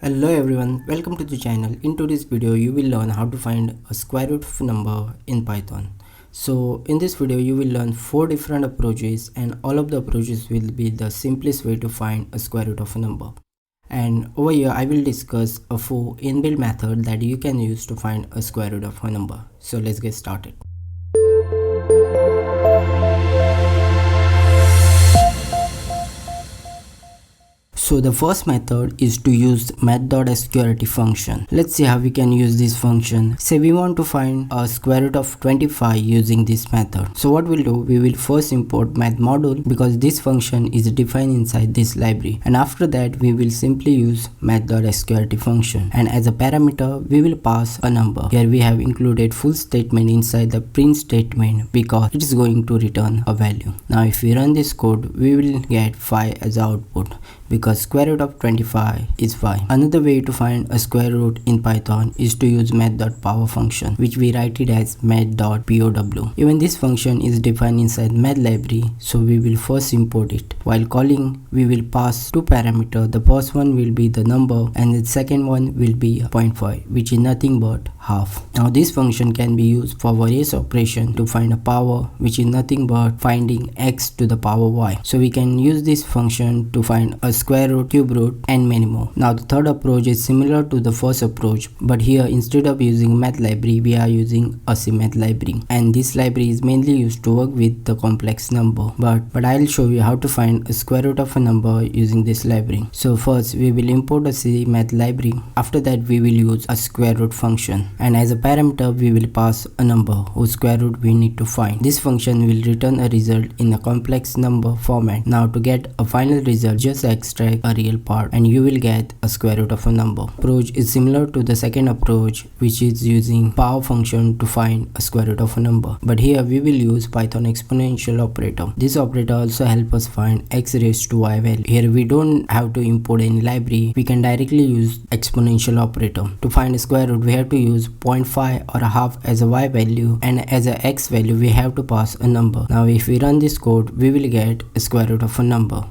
Hello everyone, welcome to the channel. In today's video you will learn how to find a square root of a number in Python. So in this video you will learn 4 different approaches, and all of the approaches will be the simplest way to find a square root of a number. And over here I will discuss a 4 inbuilt method that you can use to find a square root of a number. So let's get started. So the first method is to use math.sqrt function. Let's see how we can use this function. Say we want to find a square root of 25 using this method. So what we'll do, we will first import math module because this function is defined inside this library, and after that we will simply use math.sqrt function, and as a parameter we will pass a number. Here we have included full statement inside the print statement because it is going to return a value. Now if we run this code, we will get 5 as output because square root of 25 is 5. Another way to find a square root in Python is to use math.power function, which we write it as math.pow. Even this function is defined inside math library, so we will first import it. While calling, we will pass two parameters. The first one will be the number and the second one will be 0.5, which is nothing but half. Now this function can be used for various operations to find a power, which is nothing but finding x to the power y. So we can use this function to find a square root, cube root, and many more. Now the third approach is similar to the first approach, but here instead of using math library we are using ASCII-Math library, and this library is mainly used to work with the complex number, but I'll show you how to find a square root of a number using this library. So first we will import ASCII-Math library. After that we will use a square root function, and as a parameter we will pass a number whose square root we need to find. This function will return a result in a complex number format. Now to get a final result, just extract a real part and you will get a square root of a number. Approach is similar to the second approach, which is using power function to find a square root of a number, but here we will use Python exponential operator. This operator also helps us find x raised to y value. Here we don't have to import any library, we can directly use exponential operator. To find a square root we have to use 0.5 or a half as a y value, and as a x value we have to pass a number. Now if we run this code, we will get a square root of a number.